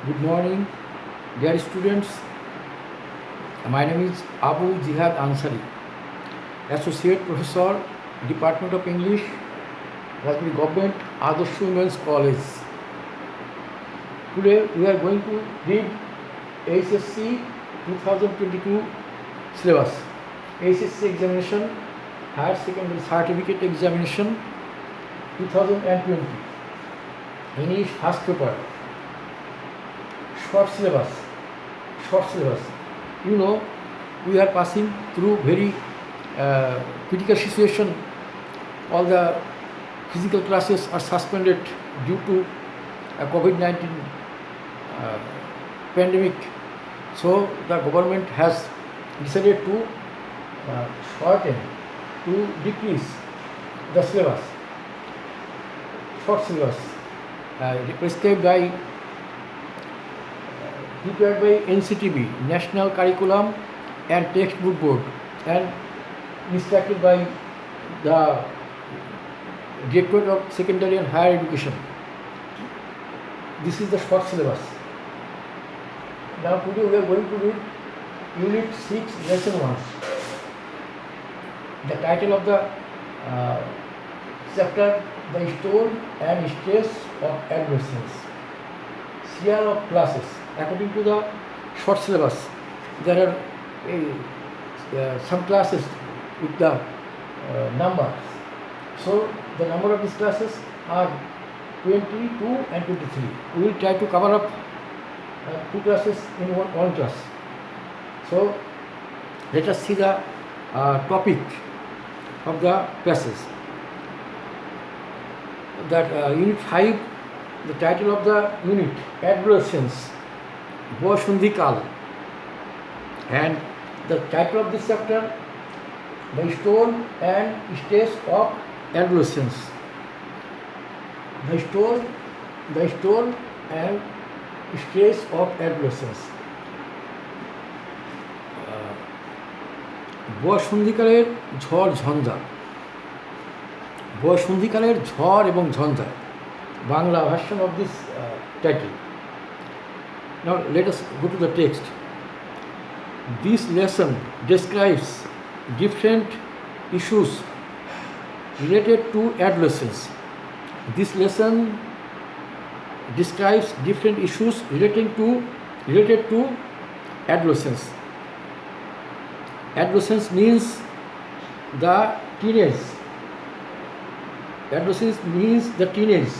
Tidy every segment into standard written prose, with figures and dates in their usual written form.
Good morning, dear students. My name is Abu Jihad Ansari, Associate Professor, Department of English, Rajmir Government Adarsh Women's College. Today we are going to read HSC 2022 syllabus, HSC examination, Higher Secondary Certificate Examination 2020, English first paper. Short syllabus. You know, we are passing through very critical situation. All the physical classes are suspended due to COVID-19 pandemic. So the government has decided to shorten, to decrease the syllabus. Short syllabus prepared by NCTB, National Curriculum and Textbook Board, and instructed by the Directorate of Secondary and Higher Education. This is the short syllabus. Now today we are going to read Unit 6, Lesson 1. The title of the chapter, The Stone and Stress of Adolescence. Serial of classes. According to the short syllabus, there are some classes with the numbers. So the number of these classes are 22 and 23. We will try to cover up two classes in one class. So let us see the topic of the classes. That Unit 5, the title of the unit, Adolescence, Boyosundhikal, and the title of this chapter, The Stone and Stress of Adolescence. The stone and stress of adolescence. বয়সন্ধিকালের ঝড় ঝঞ্ঝা, বয়সন্ধিকালের ঝড় এবং ঝঞ্ঝা, Bangla version of this title. Now let us go to the text. This lesson describes different issues related to adolescence. This lesson describes different issues related to adolescence. Adolescence means the teenage. Adolescence means the teenage.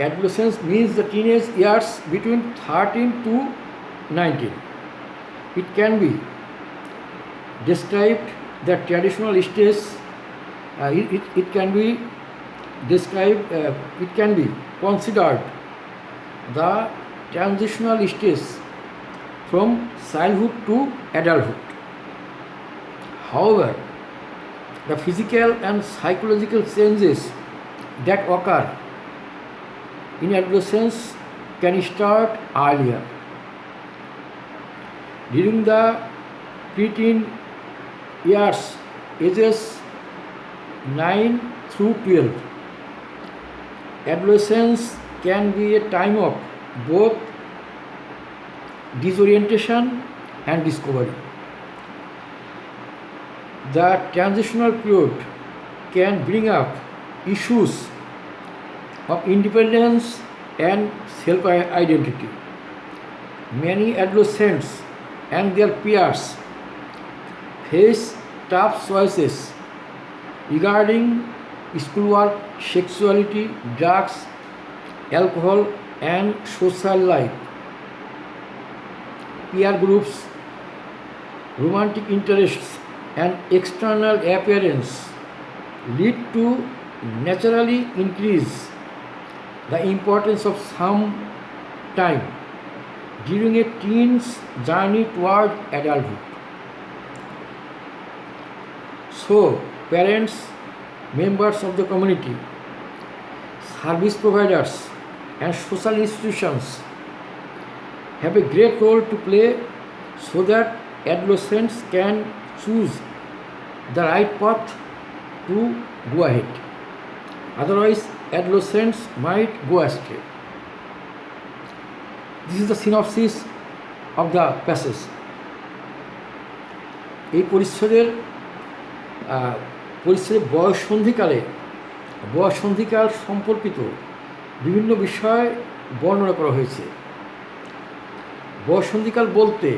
Adolescence means the teenage years between 13 to 19. It can be described the traditional stage. It can be described. It can be considered the transitional stage from childhood to adulthood. However, the physical and psychological changes that occur in adolescence can start earlier. During the preteen years, ages 9 through 12, adolescence can be a time of both disorientation and discovery. The transitional period can bring up issues of independence and self-identity. Many adolescents and their peers face tough choices regarding schoolwork, sexuality, drugs, alcohol, and social life. Peer groups, romantic interests, and external appearance lead to naturally increase the importance of some time during a teen's journey toward adulthood. So, parents, members of the community, service providers, and social institutions have a great role to play so that adolescents can choose the right path to go ahead. Otherwise, adolescents might go astray. This is the synopsis of the passage. এই পরিচ্ছেদের বয়ঃসন্ধিকাল সম্পর্কিত বিভিন্ন বিষয় বর্ণনা করা হয়েছে। বয়ঃসন্ধিকাল বলতে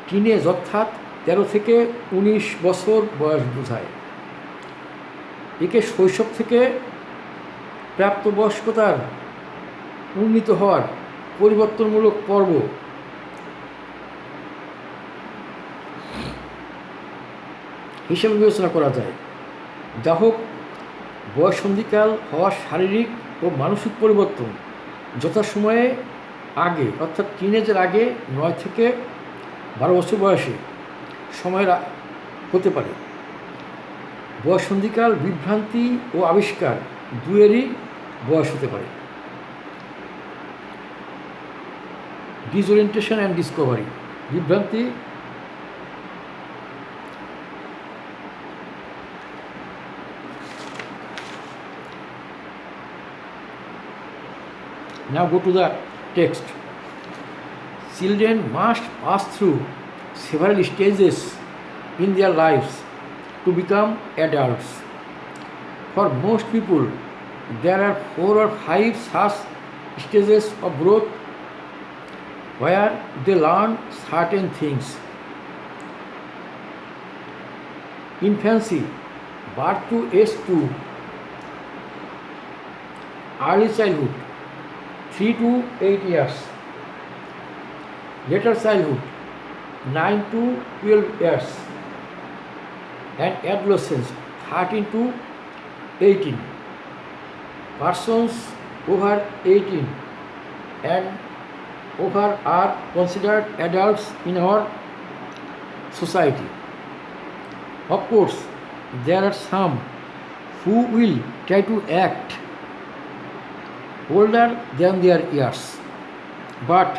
teenage অর্থাৎ 13 থেকে 19 বছর বয়স বোঝায়। একে শৈশব থেকে প্রাপ্তবয়স্কতার উন্নীত হওয়ার পরিবর্তনমূলক পর্ব হিসেবে বিবেচনা করা যায়। যা হোক, বয়ঃসন্ধিকাল হওয়া শারীরিক ও মানসিক পরিবর্তন যথাসময়ে আগে অর্থাৎ টিনেজের আগে 9 থেকে 12 বছর বয়সে সময়ের হতে পারে। বয়ঃসন্ধিকাল বিভ্রান্তি ও আবিষ্কার দুয়েরই বয়স হতে পারে। ডিসওরিয়েন্টেশন অ্যান্ড ডিসকভারি, বিভ্রান্তি Now go to the text. Children must pass through several stages in their lives to become adults. For most people, there are 4 or 5 such stages of growth where they learn certain things. Infancy, birth to age 2, early childhood 3 to 8 years, later childhood 9 to 12 years, and adolescence 13 to 18. Persons over 18 and over are considered adults in our society. Of course, there are some who will try to act older than their years, but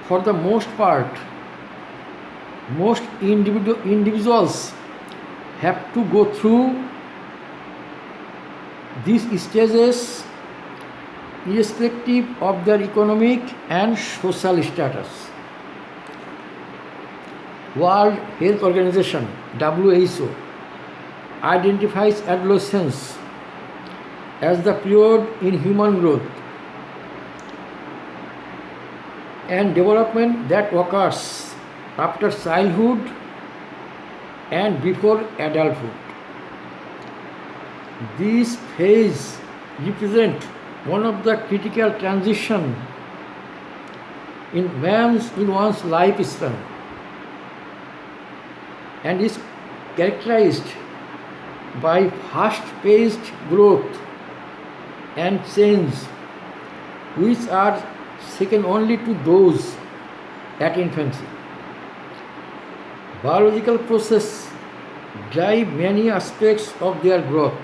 for the most part, most individuals have to go through these stages irrespective of their economic and social status. World Health Organization (WHO) identifies adolescence as the period in human growth and development that occurs after childhood and before adulthood. This phase represents one of the critical transitions in one's lifespan and is characterized by fast-paced growth and change which are second only to those at infancy. Biological processes drive many aspects of their growth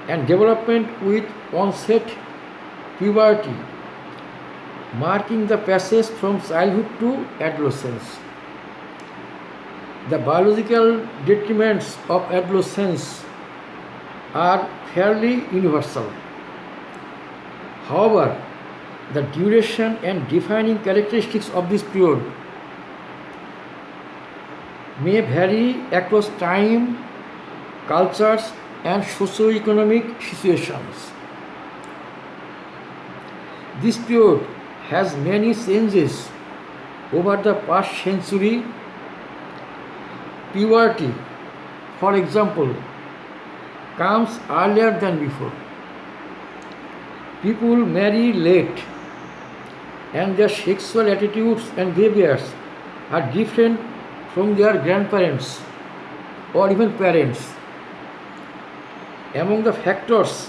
and development with onset puberty, marking the passage from childhood to adolescence. The biological determinants of adolescence are fairly universal. However, the duration and defining characteristics of this period may vary across time, cultures, and socio-economic situations. This period has many changes over the past century. Puberty, for example, comes earlier than before. People marry late, and their sexual attitudes and behaviors are different from their grandparents or even parents. Among the factors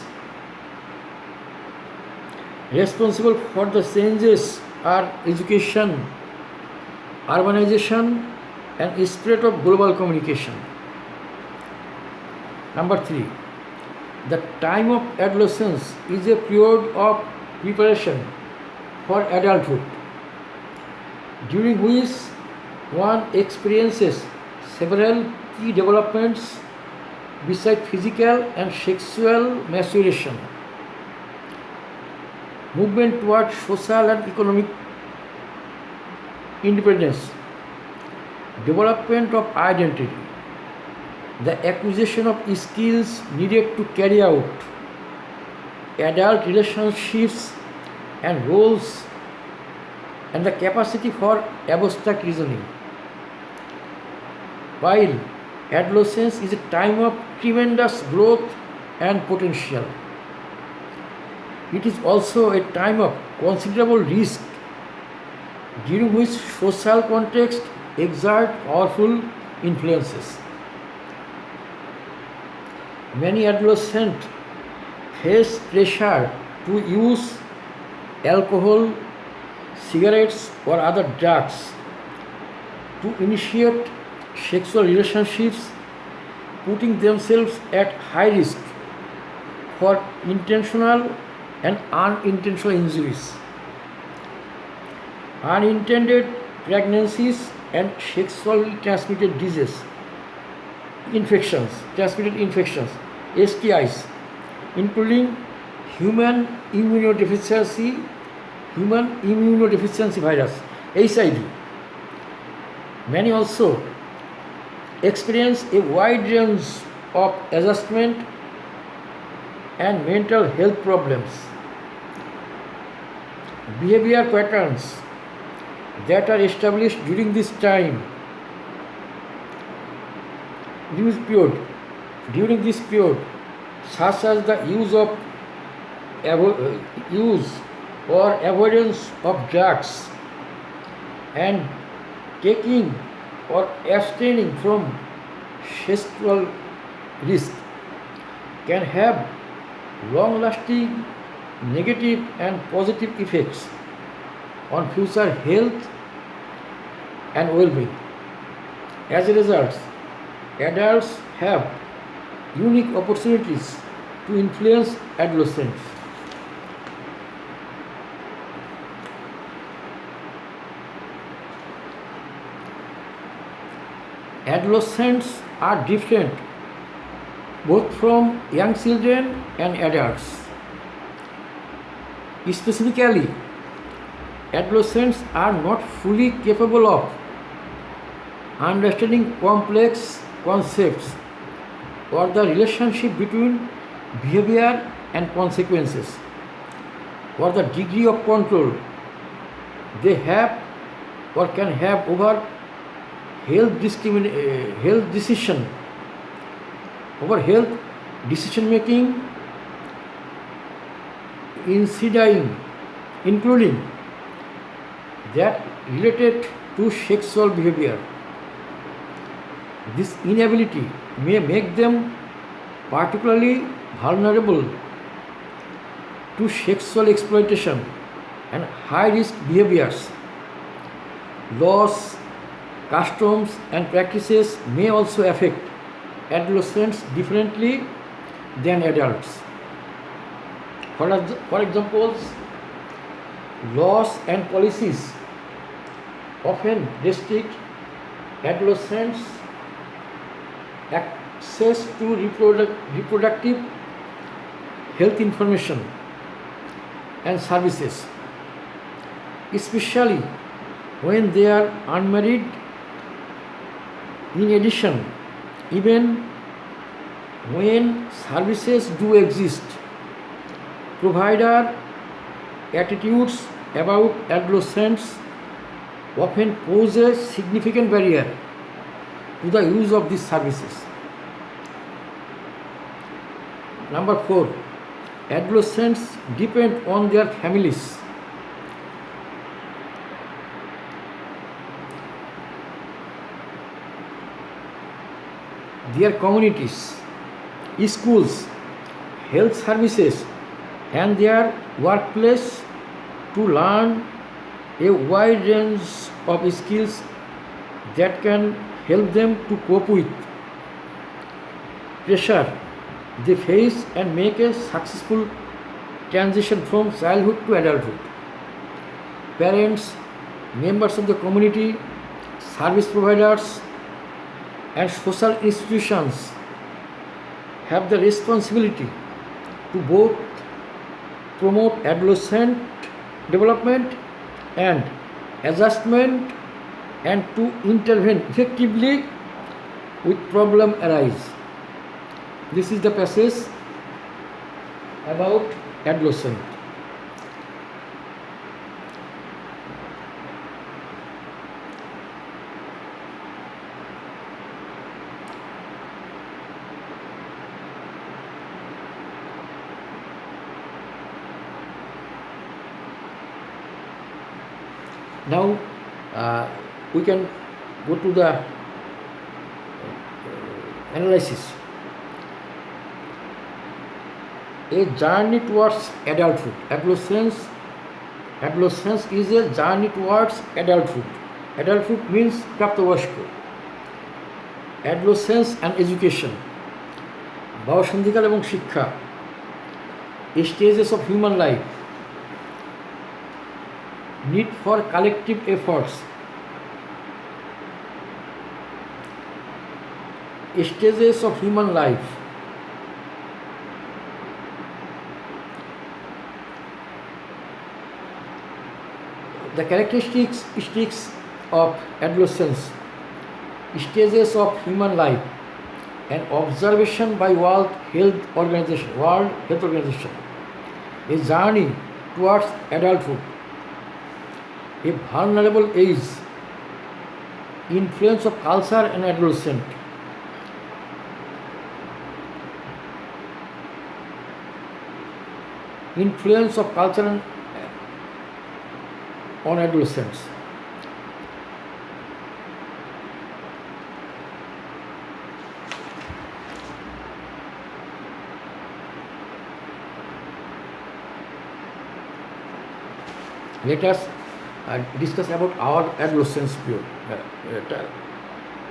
responsible for the changes are education, urbanization, and spread of global communication. Number 3. The time of adolescence is a period of preparation for adulthood, during which one experiences several key developments beside physical and sexual maturation, movement toward social and economic independence, development of identity, the acquisition of skills needed to carry out adult relationships and roles, and the capacity for abstract reasoning. While adolescence is a time of tremendous growth and potential, it is also a time of considerable risk during which social context exert powerful influences. Many adolescents face pressure to use alcohol, cigarettes, or other drugs, to initiate sexual relationships, putting themselves at high risk for intentional and unintentional injuries, unintended pregnancies, and sexually transmitted diseases, transmitted infections, STIs, including human immunodeficiency virus, HIV. Many also experience a wide range of adjustment and mental health problems. Behavior patterns that are established during this time, during this period, such as the use or avoidance of drugs and taking or abstaining from sexual risk, can have long-lasting negative and positive effects on future health and well-being. As a result, adults have unique opportunities to influence adolescents. Adolescents are different both from young children and adults. Specifically, adolescents are not fully capable of understanding complex concepts or the relationship between behavior and consequences, or the degree of control they have or can have over health decision making, including that related to sexual behavior. This inability may make them particularly vulnerable to sexual exploitation and high-risk behaviors. Laws, customs, and practices may also affect adolescents differently than adults. For example, laws and policies often restrict adolescents' access to reproductive health information and services, especially when they are unmarried. In addition, even when services do exist, provider attitudes about adolescents often pose a significant barrier to the use of these services. Number 4, adolescents depend on their families. Their communities, schools, health services, and their workplace to learn a wide range of skills that can help them to cope with pressure they face and make a successful transition from childhood to adulthood. Parents, members of the community, service providers, and social institutions have the responsibility to both promote adolescent development and adjustment and to intervene effectively with problem arise. This is the passage about adolescent. Now we can go to the analysis. A journey towards adulthood. Adolescence is a journey towards adulthood. Adulthood means প্রাপ্তবয়স্ক. Adolescence and education. বয়ঃসন্ধিকাল এবং শিক্ষা. Stages of human life. Need for collective efforts. Stages of human life. The characteristics of adolescence, stages of human life, and observation by World Health Organization. A journey towards adulthood. A vulnerable age. Influence of culture and adolescent. Influence of culture on adolescents. Let us discuss about our adolescence period.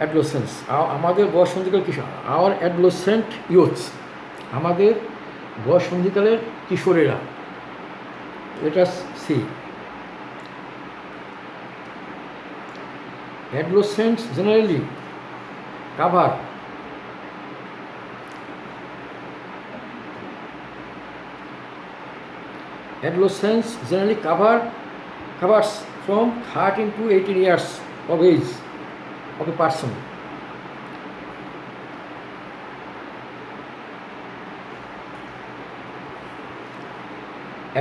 Adolescence. আমাদের বয়ঃসন্ধিকাল কিশোর. Our adolescent youths. আমাদের বয়ঃসন্ধিকালের কিশোরেরা. Let us see. Adolescents generally cover covers from 13 to 18 years of age of a person.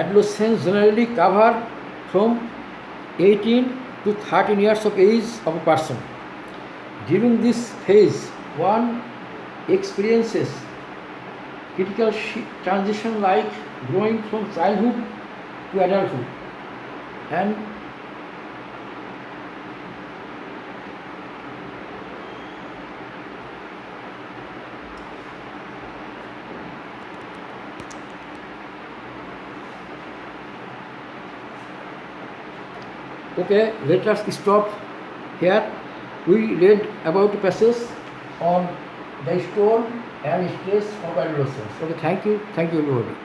Adolescents generally cover from 18 to 13 years of age of a person. During this phase, one experiences critical transition like growing from childhood to adulthood and okay, let us stop here. We read about the passage on the storm and stress of adolescence. Okay, thank you everybody.